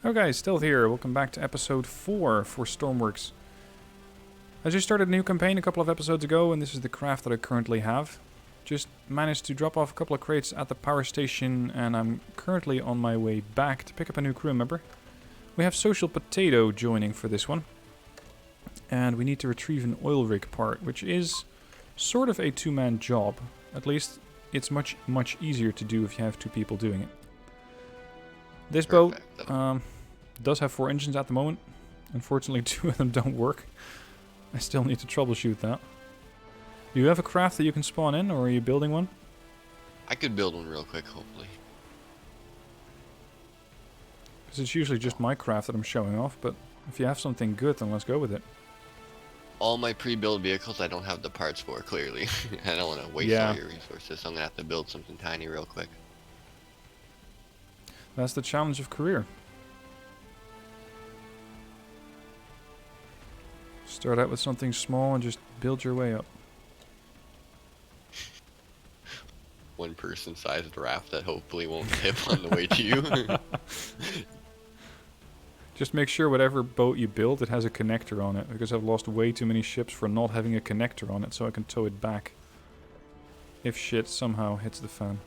Oh guys, still here. Welcome back to episode 4 for Stormworks. I just started a new campaign a couple of episodes ago, and this is the craft that I currently have. Just managed to drop off a couple of crates at the power station, and I'm currently on my way back to pick up a new crew member. We have Social Potato joining for this one. And we need to retrieve an oil rig part, which is sort of a two-man job. At least it's much easier to do if you have two people doing it. This boat does have 4 engines at the moment. Unfortunately, 2 of them don't work. I still need to troubleshoot that. Do you have a craft that you can spawn in, or are you building one? I could build one real quick, hopefully. Because it's usually just my craft that I'm showing off, but if you have something good, then let's go with it. All my pre-built vehicles I don't have the parts for, clearly. I don't want to waste all your resources, so I'm going to have to build something tiny real quick. That's the challenge of career. Start out with something small and just build your way up. One person-sized raft that hopefully won't tip on the way to you. Just make sure whatever boat you build, it has a connector on it, because I've lost way too many ships for not having a connector on it, so I can tow it back if shit somehow hits the fan.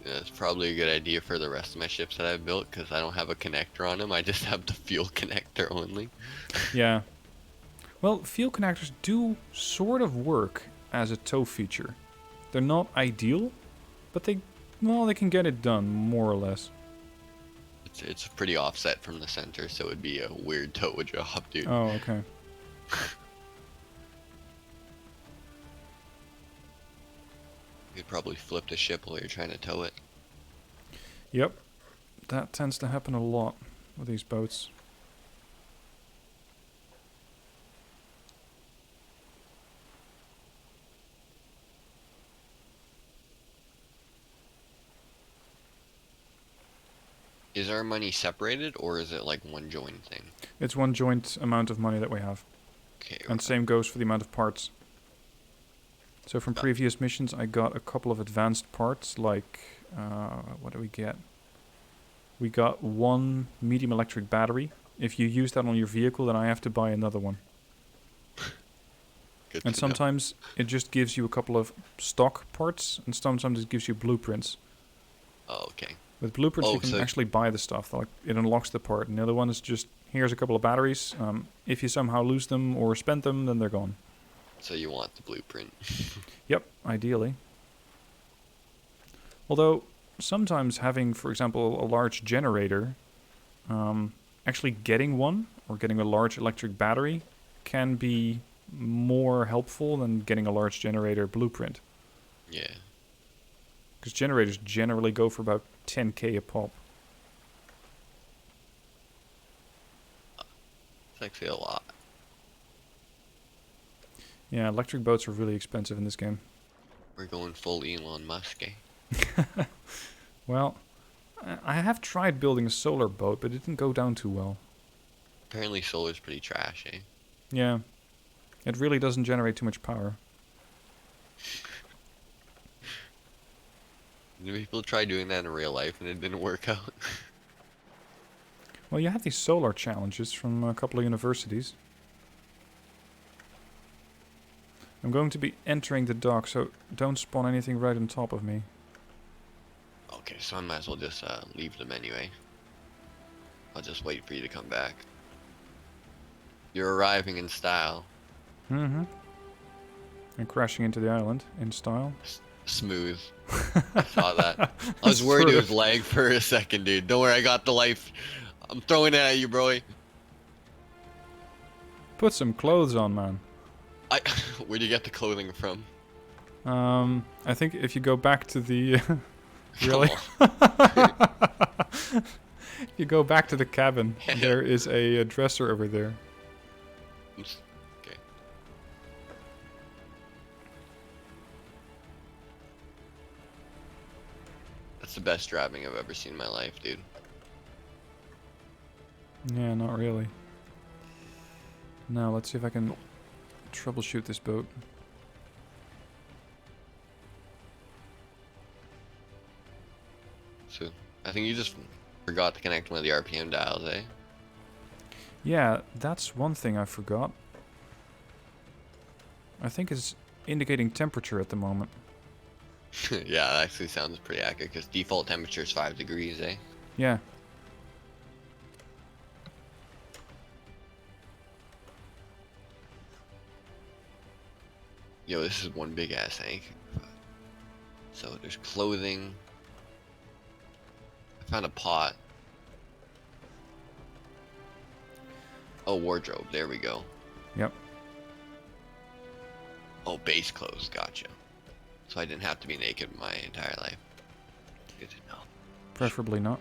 Yeah, it's probably a good idea for the rest of my ships that I've built, because I don't have a connector on them. I just have the fuel connector only. Yeah. Well, fuel connectors do sort of work as a tow feature. They're not ideal, but they can get it done, more or less. It's pretty offset from the center, so it'd be a weird tow job, dude. Oh, okay. You could probably flip the ship while you're trying to tow it. Yep. That tends to happen a lot with these boats. Is our money separated, or is it like one joint thing? It's one joint amount of money that we have. Okay. And same goes for the amount of parts. So from previous missions, I got a couple of advanced parts, like, what do we get? We got 1 medium electric battery. If you use that on your vehicle, then I have to buy another one. And sometimes it just gives you a couple of stock parts, and sometimes it gives you blueprints. Oh, okay. With blueprints, you can actually buy the stuff. Like, it unlocks the part. And the other one is just, here's a couple of batteries. If you somehow lose them or spend them, then they're gone. So you want the blueprint. Yep, ideally. Although, sometimes having, for example, a large generator, actually getting one, or getting a large electric battery, can be more helpful than getting a large generator blueprint. Yeah. Because generators generally go for about 10k a pop. It's actually a lot. Yeah, electric boats are really expensive in this game. We're going full Elon Musk, eh? Well, I have tried building a solar boat, but it didn't go down too well. Apparently solar's pretty trash, eh? Yeah. It really doesn't generate too much power. People try doing that in real life and it didn't work out. Well, you have these solar challenges from a couple of universities. I'm going to be entering the dock, so don't spawn anything right on top of me. Okay, so I might as well just leave them anyway. I'll just wait for you to come back. You're arriving in style. Mm-hmm. And crashing into the island in style. Smooth. I saw that. I was worried it was lag for a second, dude. Don't worry, I got the life. I'm throwing it at you, bro. Put some clothes on, man. Where'd you get the clothing from? I think if you go back to the... Really? If you go back to the cabin, there is a dresser over there. Okay. That's the best driving I've ever seen in my life, dude. Yeah, not really. Now, let's see if I can troubleshoot this boat. So, I think you just Forgot to connect one of the RPM dials, eh? Yeah, that's one thing I forgot. I think it's indicating temperature at the moment. Yeah, that actually sounds pretty accurate, because default temperature is 5 degrees, eh? Yeah. Yo, this is one big ass tank. So there's clothing. I found a pot. Oh, wardrobe. There we go. Yep. Oh, base clothes. Gotcha. So I didn't have to be naked my entire life. Good to know. Preferably not.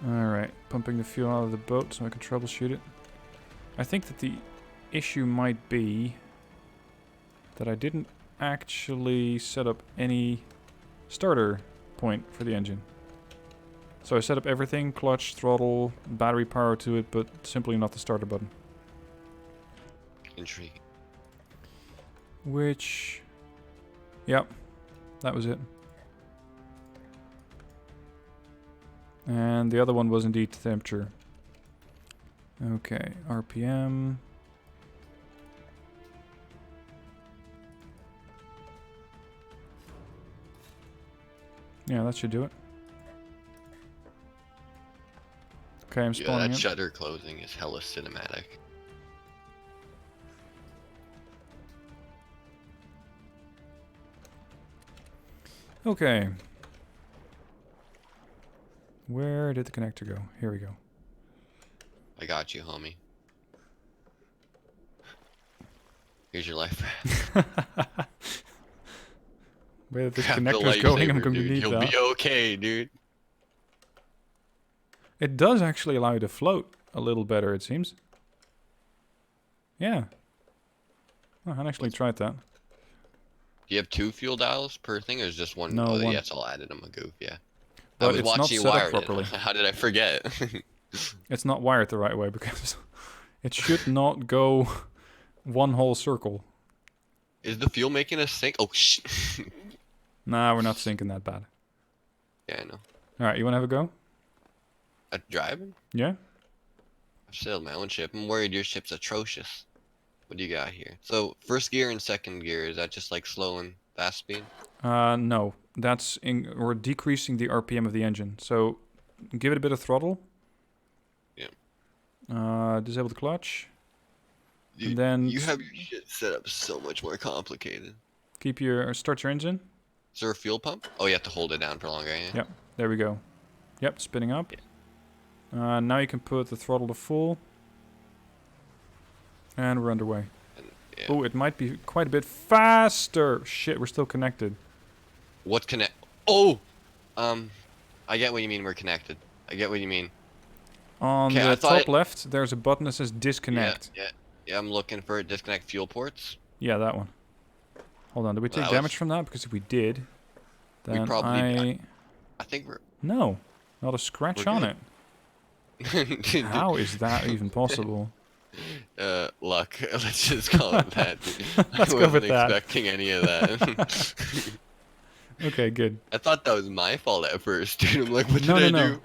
Alright, pumping the fuel out of the boat so I can troubleshoot it. I think that the issue might be that I didn't actually set up any starter point for the engine. So I set up everything, clutch, throttle, battery power to it, but simply not the starter button. Intriguing. Which... Yep, that was it. And the other one was indeed temperature. Okay, RPM. Yeah, that should do it. Okay, I'm Yeah, spawning that it. shutter closing is hella cinematic. Okay. Where did the connector go? Here we go. I got you, homie. Here's your life. Where this Grab the connector's going, I'm lifesaver, going to dude. need You'll that. be okay, dude. It does actually allow you to float a little better, it seems. Yeah. Oh, I hadn't actually tried that. Do you have 2 fuel dials per thing, or is just one? No, Oh, one. yeah, it's all added. I'm a goof, yeah. But I was it's not watching you set up wire properly. it. How did I forget? It's not wired the right way because it should not go one whole circle. Is the fuel making us sink? Oh, shit. Nah, we're not sinking that bad. Yeah, I know. Alright, you want to have a go? At driving? Yeah? I've sailed my own ship. I'm worried your ship's atrocious. What do you got here? So, first gear and second gear, is that just like slow and fast speed? No. That's we're decreasing the RPM of the engine. So, give it a bit of throttle. Yeah. Disable the clutch. You, And then you have your shit set up so much more complicated. start your engine. Is there a fuel pump? Oh, you have to hold it down for longer, yeah? Yep, there we go. Yep, spinning up. Yeah. Now you can put the throttle to full. And we're underway. Yeah. Oh, it might be quite a bit faster. Shit, we're still connected. What connect? Oh! I get what you mean we're connected. I get what you mean. On Okay, the I thought top left, there's a button that says disconnect. Yeah, I'm looking for it. Disconnect fuel ports. Yeah, that one. Hold on, did we Well, take that damage was- from that? Because if we did, then probably I think we're... No, not a scratch We're on good. it. How is that even possible? Luck. Let's just call it that. Let's I go with wasn't that. expecting any of that. Okay, good. I thought that was my fault at first, dude. I'm like, what No, did no, I no. do?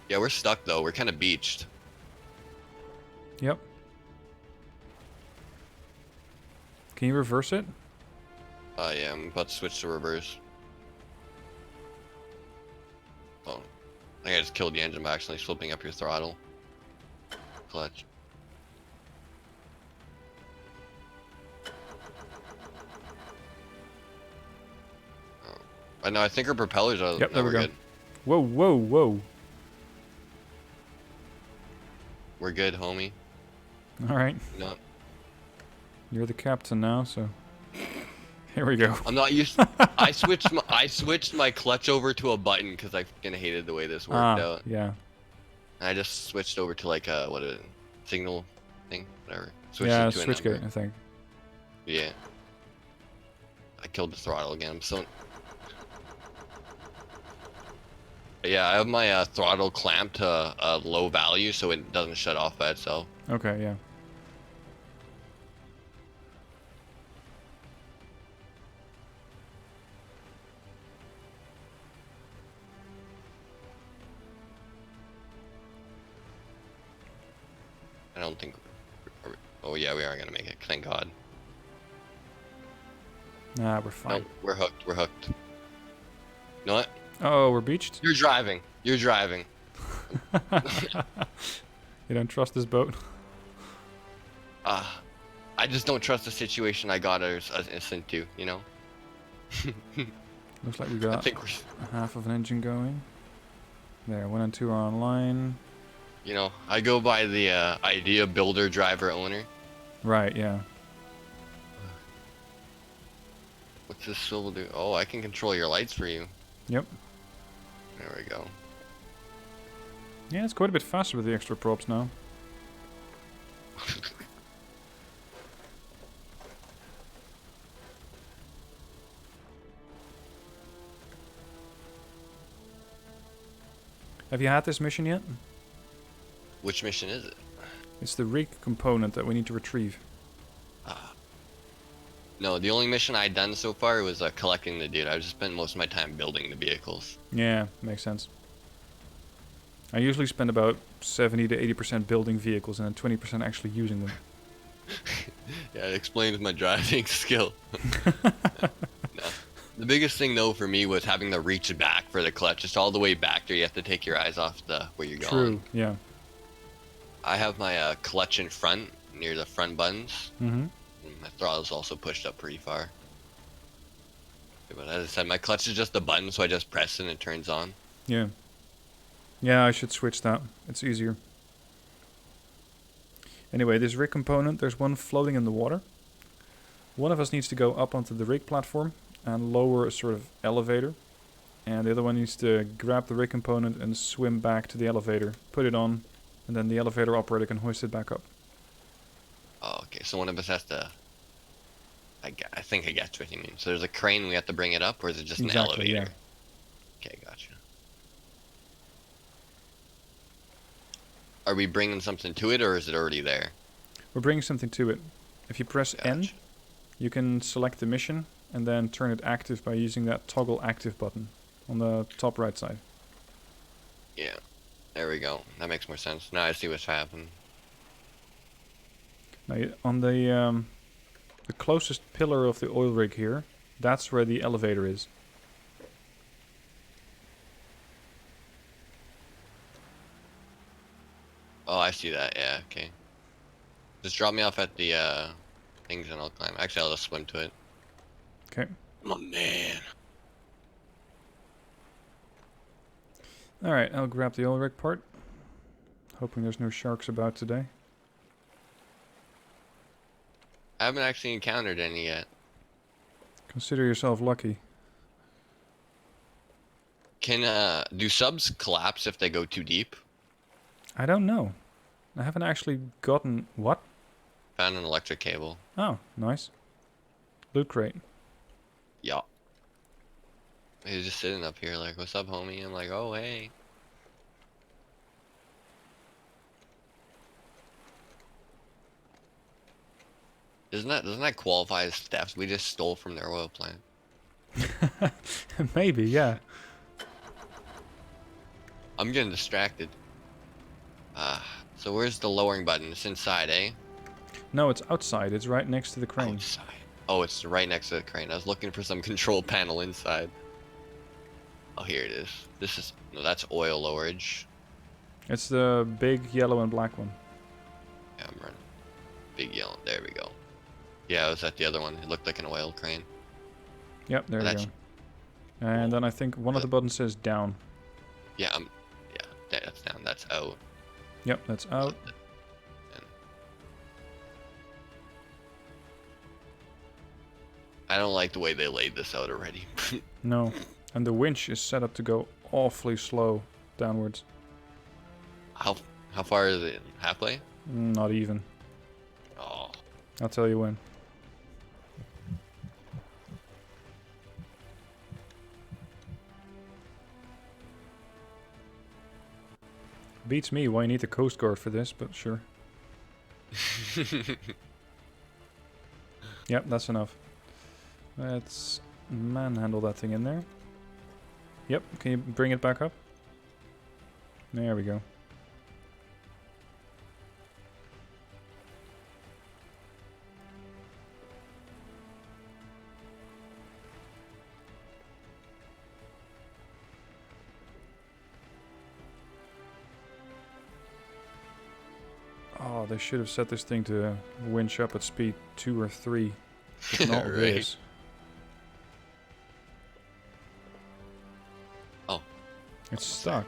Yeah, we're stuck though. We're kind of beached. Yep. Can you reverse it? Yeah, I'm about to switch to reverse. Oh, I think I just killed the engine by accidentally flipping up your throttle. Clutch. Oh. I know, I think our propellers are... Yep, no, there we we're go. good. Whoa, whoa, whoa. We're good, homie. All right. No. You're the captain now, so Here we go. I'm not used. I switched my clutch over to a button because I fucking hated the way this worked out. Yeah. And I just switched over to like a signal thing, whatever. Switched Yeah, it to a switch number. gate, I think. Yeah. I killed the throttle again. I'm so. Yeah, I have my throttle clamped to a low value so it doesn't shut off by itself. Okay, yeah. I don't think. Oh yeah, we are gonna make it. Thank God. Nah, we're fine. No, we're hooked. We're hooked. You know what? Oh, we're beached? You're driving. You're driving. You don't trust this boat? I just don't trust the situation I got us into. You know. Looks like we I got think we're. half of an engine going. There, 1 and 2 are online. You know, I go by the idea builder, driver, owner. Right, yeah. What's this swivel do? Oh, I can control your lights for you. Yep. There we go. Yeah, it's quite a bit faster with the extra props now. Have you had this mission yet? Which mission is it? It's the rig component that we need to retrieve. No, the only mission I'd done so far was collecting the dude. I've just spent most of my time building the vehicles. Yeah, makes sense. I usually spend about 70 to 80% building vehicles and then 20% actually using them. Yeah, it explains my driving skill. No. The biggest thing though for me was having to reach back for the clutch. Just all the way back there, you have to take your eyes off where you're going. True, yeah. I have my clutch in front, near the front buttons. Mm-hmm. My throttle's also pushed up pretty far. But as I said, my clutch is just a button, so I just press it and it turns on. Yeah. Yeah, I should switch that. It's easier. Anyway, this rig component, there's one floating in the water. One of us needs to go up onto the rig platform and lower a sort of elevator. And the other one needs to grab the rig component and swim back to the elevator, put it on, and then the elevator operator can hoist it back up. Oh, okay. So one of us has to. I think I get what you mean. So there's a crane we have to bring it up, or is it just an elevator? Yeah. Okay, gotcha. Are we bringing something to it, or is it already there? We're bringing something to it. If you press N, Gotcha. you can select the mission and then turn it active by using that toggle active button on the top right side. Yeah. There we go. That makes more sense. Now I see what's happening. Now, on the closest pillar of the oil rig here, that's where the elevator is. Oh, I see that. Yeah, okay. Just drop me off at the things and I'll climb. Actually, I'll just swim to it. Okay. My man. Alright, I'll grab the oil rig part. Hoping there's no sharks about today. I haven't actually encountered any yet. Consider yourself lucky. Can do subs collapse if they go too deep? I don't know. I haven't actually gotten... What? Found an electric cable. Oh, nice. Loot crate. Yeah. He's just sitting up here like, what's up, homie? I'm like, oh, hey. Doesn't that qualify as theft? We just stole from their oil plant. Maybe, yeah. I'm getting distracted. So where's the lowering button? It's inside, eh? No, it's outside. It's right next to the crane. Outside. Oh, it's right next to the crane. I was looking for some control panel inside. Oh, here it is. This is... No, that's oil lowerage. It's the big yellow and black one. Yeah, I'm running. Big yellow. There we go. Yeah, I was at the other one. It looked like an oil crane. Yep, there we That's- go. And then I think one of the buttons says down. Yeah, that's down. That's out. Yep, that's out. I don't like the way they laid this out already. No. And the winch is set up to go awfully slow downwards. How far is it? Halfway? Not even. Oh. I'll tell you when. Beats me why you need the Coast Guard for this, but sure. Yep, that's enough. Let's manhandle that thing in there. Yep, can you bring it back up? There we go. Oh, they should have set this thing to winch up at speed 2 or 3. But not Right. this. Oh. It's stuck.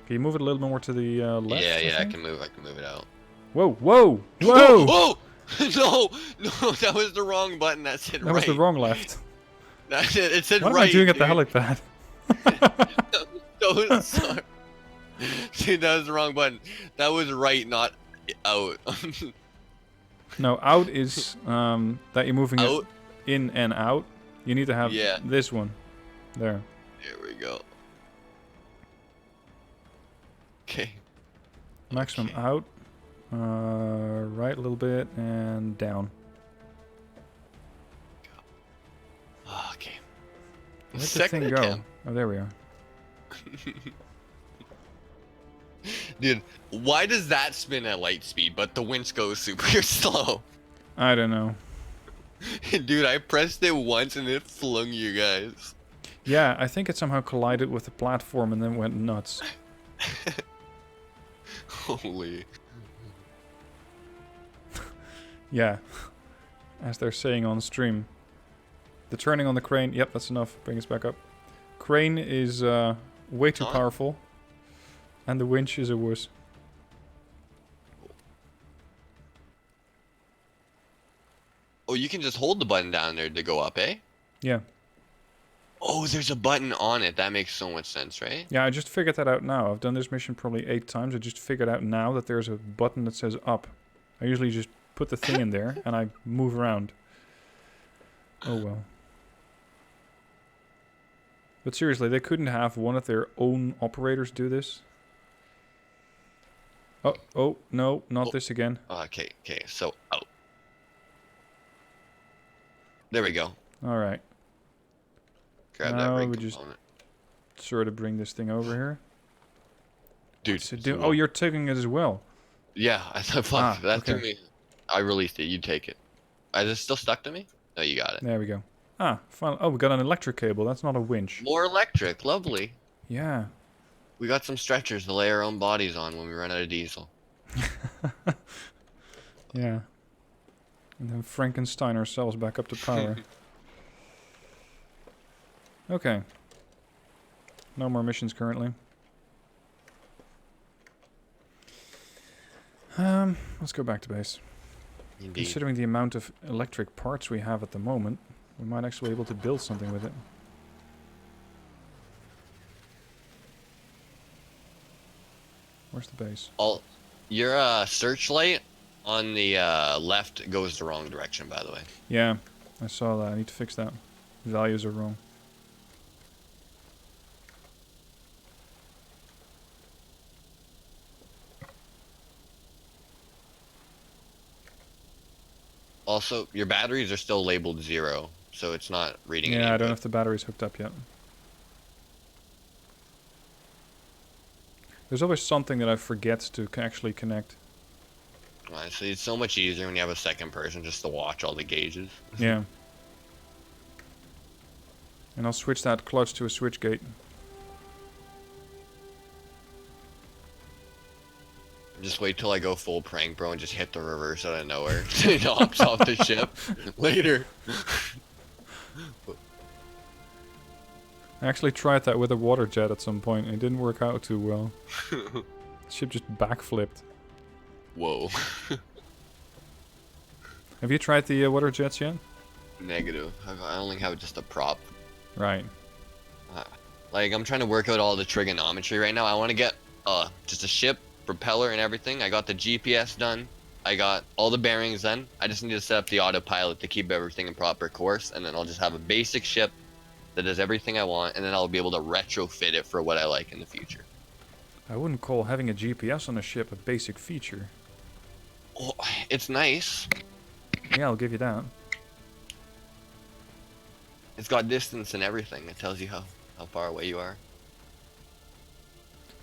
Can you move it a little more to the left? Yeah, I think? can move it out. Whoa, whoa, whoa! Whoa! No, that was the wrong button. That said That right. was the wrong left. It said Why right. am I doing it the dude. helipad? So sorry. Dude, that was the wrong button. That was right, not out. No, out is that you're moving Out? it in and out. You need to have Yeah. this one. There. There we go. Okay. Maximum Okay. out. Right a little bit and down. Okay. Where'd the Second thing go? attempt. Oh, there we are. Dude, why does that spin at light speed, but the winch goes super slow? I don't know. Dude, I pressed it once and it flung you guys. Yeah, I think it somehow collided with the platform and then went nuts. Holy. Yeah. As they're saying on stream. The turning on the crane. Yep, that's enough. Bring us back up. Crane is way too Huh? powerful. And the winch is a wuss. Oh, you can just hold the button down there to go up, eh? Yeah. Oh, there's a button on it. That makes so much sense, right? Yeah, I just figured that out now. I've done this mission probably 8 times. I just figured out now that there's a button that says up. I usually just put the thing in there and I move around. Oh well. But seriously, they couldn't have one of their own operators do this? Oh, no, not Oh. this again. Okay, so out. There we go. Alright. Grab Now that ring we just- component. Sort of bring this thing over here. Dude, What's it do? Oh, you're taking it as well. yeah, I thought, fuck, Ah, that okay. threw me. I released it, you take it. Is it still stuck to me? No, you got it. There we go. Ah, fine. Oh, we got an electric cable. That's not a winch. More electric, lovely. Yeah. We got some stretchers to lay our own bodies on when we run out of diesel. Yeah. And then Frankenstein ourselves back up to power. Okay. No more missions currently. Let's go back to base. Indeed. Considering the amount of electric parts we have at the moment, we might actually be able to build something with it. Where's the base? Your searchlight on the left goes the wrong direction, by the way. Yeah, I saw that. I need to fix that. Values are wrong. Also, your batteries are still labeled 0, so it's not reading any Yeah, I don't know input. if the battery's hooked up yet. There's always something that I forget to actually connect. Honestly, it's so much easier when you have a second person just to watch all the gauges. Yeah. And I'll switch that clutch to a switch gate. Just wait till I go full prank, bro, and just hit the reverse out of nowhere. It hops off the ship. Later. I actually tried that with a water jet at some point. It didn't work out too well. The ship just backflipped. Whoa. Have you tried the water jets yet? negative. I only have just a prop. Right. Like, I'm trying to work out all the trigonometry right now. I want to get just a ship, propeller, and everything. I got the GPS done. I got all the bearings done. I just need to set up the autopilot to keep everything in proper course, and then I'll just have a basic ship that does everything I want, and then I'll be able to retrofit it for what I like in the future. I wouldn't call having a GPS on a ship a basic feature. Oh, it's nice. Yeah, I'll give you that. It's got distance and everything. It tells you how far away you are.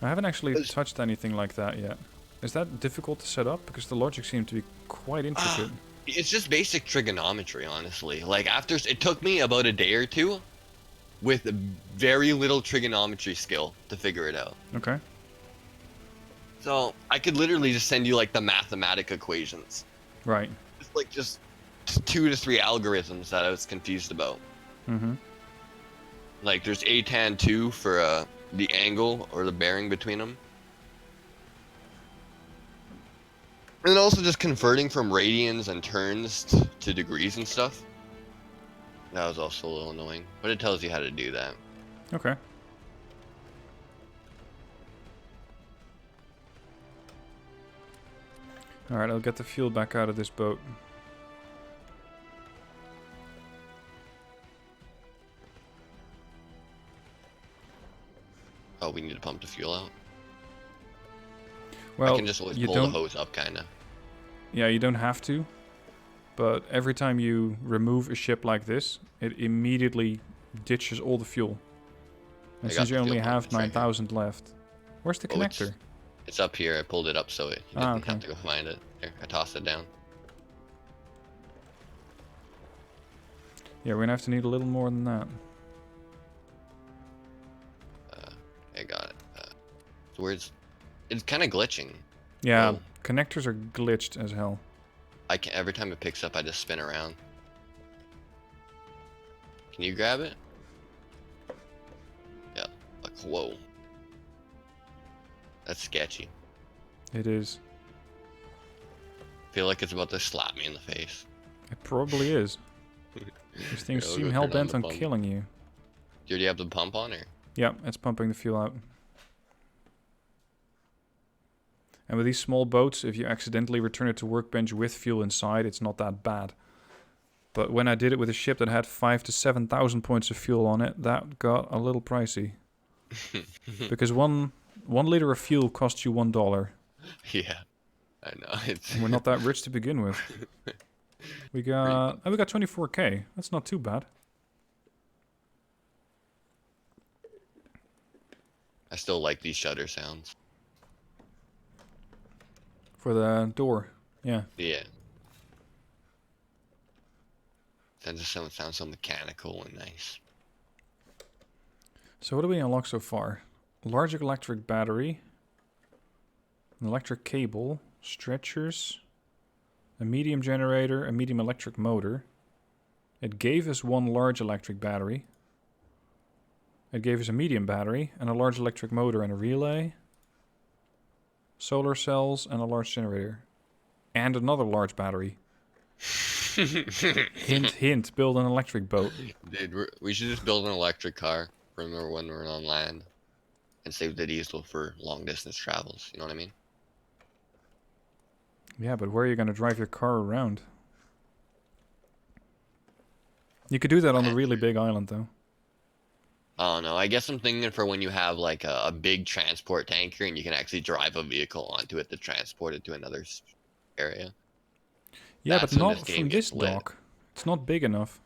I haven't actually touched anything like that yet. Is that difficult to set up? Because the logic seemed to be quite intricate. It's just basic trigonometry, honestly. Like, it took me about a day or two with very little trigonometry skill to figure it out. Okay. So I could literally just send you like the mathematic equations. Right. It's like just 2 to 3 algorithms that I was confused about. Mm-hmm. Like there's A tan 2 for the angle or the bearing between them. And then also just converting from radians and turns to degrees and stuff. That was also a little annoying, but it tells you how to do that. Okay. Alright, I'll get the fuel back out of this boat. Oh, we need to pump the fuel out? Well, I can just always pull the hose up, kinda. Yeah, you don't have to. But every time you remove a ship like this, it immediately ditches all the fuel. And since you only have 9,000 left. Where's the connector? It's up here. I pulled it up so you didn't have to go find it. Here, I tossed it down. Yeah, we're gonna have to need a little more than that. I got it. So it's kind of glitching. Yeah, connectors are glitched as hell. Every time it picks up, I just spin around. Can you grab it? Yeah. Like, whoa. That's sketchy. It is. I feel like it's about to slap me in the face. It probably is. These things seem hell-bent on killing you. Do you already have the pump on, or? Yeah, it's pumping the fuel out. And with these small boats, if you accidentally return it to workbench with fuel inside, it's not that bad. But when I did it with a ship that had 5,000 to 7,000 points of fuel on it, that got a little pricey. Because one liter of fuel costs you $1. Yeah, I know. And we're not that rich to begin with. We got 24k. That's not too bad. I still like these shutter sounds. For the door, yeah. Yeah. That just sounds so mechanical and nice. So what do we unlock so far? Large electric battery, an electric cable, stretchers, a medium generator, a medium electric motor. It gave us one large electric battery. It gave us a medium battery and a large electric motor and a relay. Solar cells and a large generator. And another large battery. Hint, hint, build an electric boat. Dude, we should just build an electric car when we're on land. And save the diesel for long distance travels, you know what I mean? Yeah, but where are you going to drive your car around? You could do that on a really big island, though. I don't know. I guess I'm thinking for when you have like a big transport tanker and you can actually drive a vehicle onto it to transport it to another area. Yeah, but not from this dock. It's not big enough.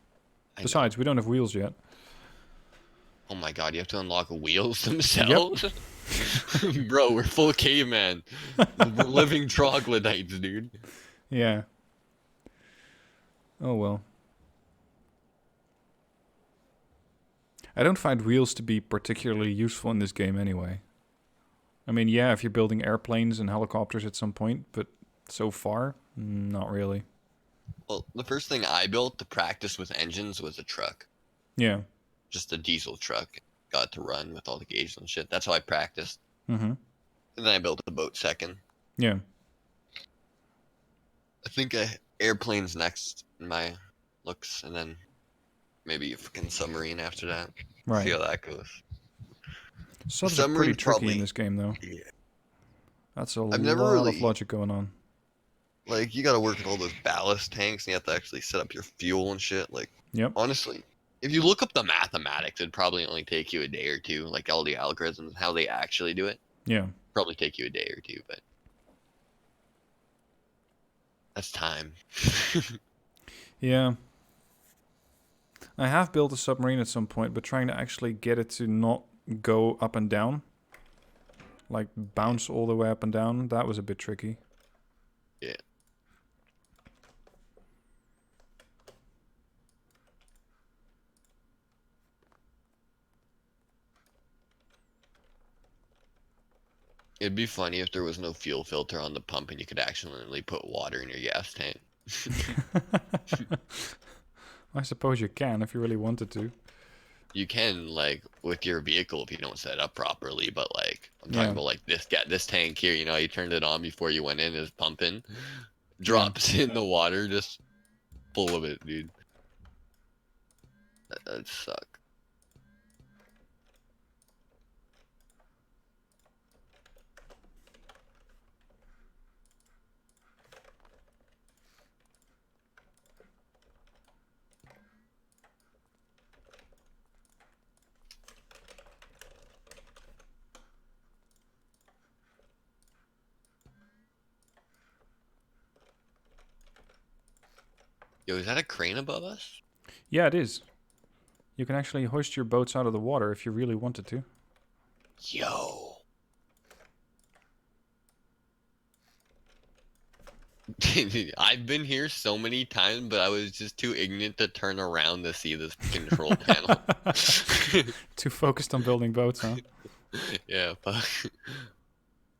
Besides, we don't have wheels yet. Oh my god, you have to unlock wheels themselves? Yep. Bro, we're full caveman. We're living troglodytes, dude. Yeah. Oh well. I don't find wheels to be particularly useful in this game anyway. I mean, yeah, if you're building airplanes and helicopters at some point, but so far, not really. Well, the first thing I built to practice with engines was a truck. Yeah. Just a diesel truck. Got to run with all the gauges and shit. That's how I practiced. Mm-hmm. And then I built the boat second. Yeah. I think airplane's next in my looks, and then maybe a freaking submarine after that. Right. See how that goes. Subs are pretty Submarine's tricky in this game, though. Yeah. That's a I've never lot really of logic going on. like you got to work with all those ballast tanks, and you have to actually set up your fuel and shit. Like, Yep. honestly, if you look up the mathematics, it'd probably only take you a day or two. Like all the algorithms, how they actually do it, Yeah. probably take you a day or two, but that's time. Yeah. I have built a submarine at some point, but trying to actually get it to not go up and down, like bounce all the way up and down, that was a bit tricky. Yeah. It'd be funny if there was no fuel filter on the pump and you could accidentally put water in your gas tank. I suppose you can if you really wanted to. You can, like, with your vehicle if you don't set it up properly, but like I'm Yeah. talking about like this tank here, you know, you turned it on before you went in, is pumping, drops in the water, just full of it, dude. That'd suck. Yo, is that a crane above us? Yeah, it is. You can actually hoist your boats out of the water if you really wanted to. Yo. I've been here so many times, but I was just too ignorant to turn around to see this control panel. Too focused on building boats, huh? Yeah, fuck.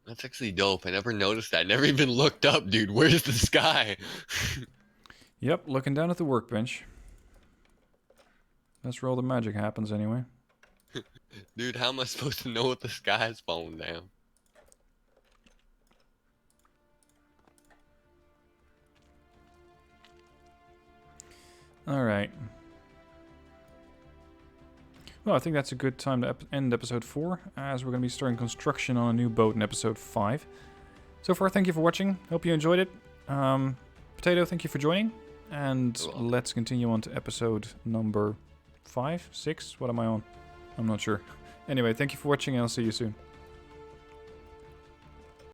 That's actually dope. I never noticed that. I never even looked up, dude. Where's the sky? Yep, looking down at the workbench. That's where all the magic happens anyway. Dude, how am I supposed to know if the sky's falling down? Alright. Well, I think that's a good time to end episode 4, as we're going to be starting construction on a new boat in episode 5. So far, thank you for watching. Hope you enjoyed it. Potato, thank you for joining. And let's continue on to episode number 5, 6? What am I on? I'm not sure. Anyway, thank you for watching, and I'll see you soon.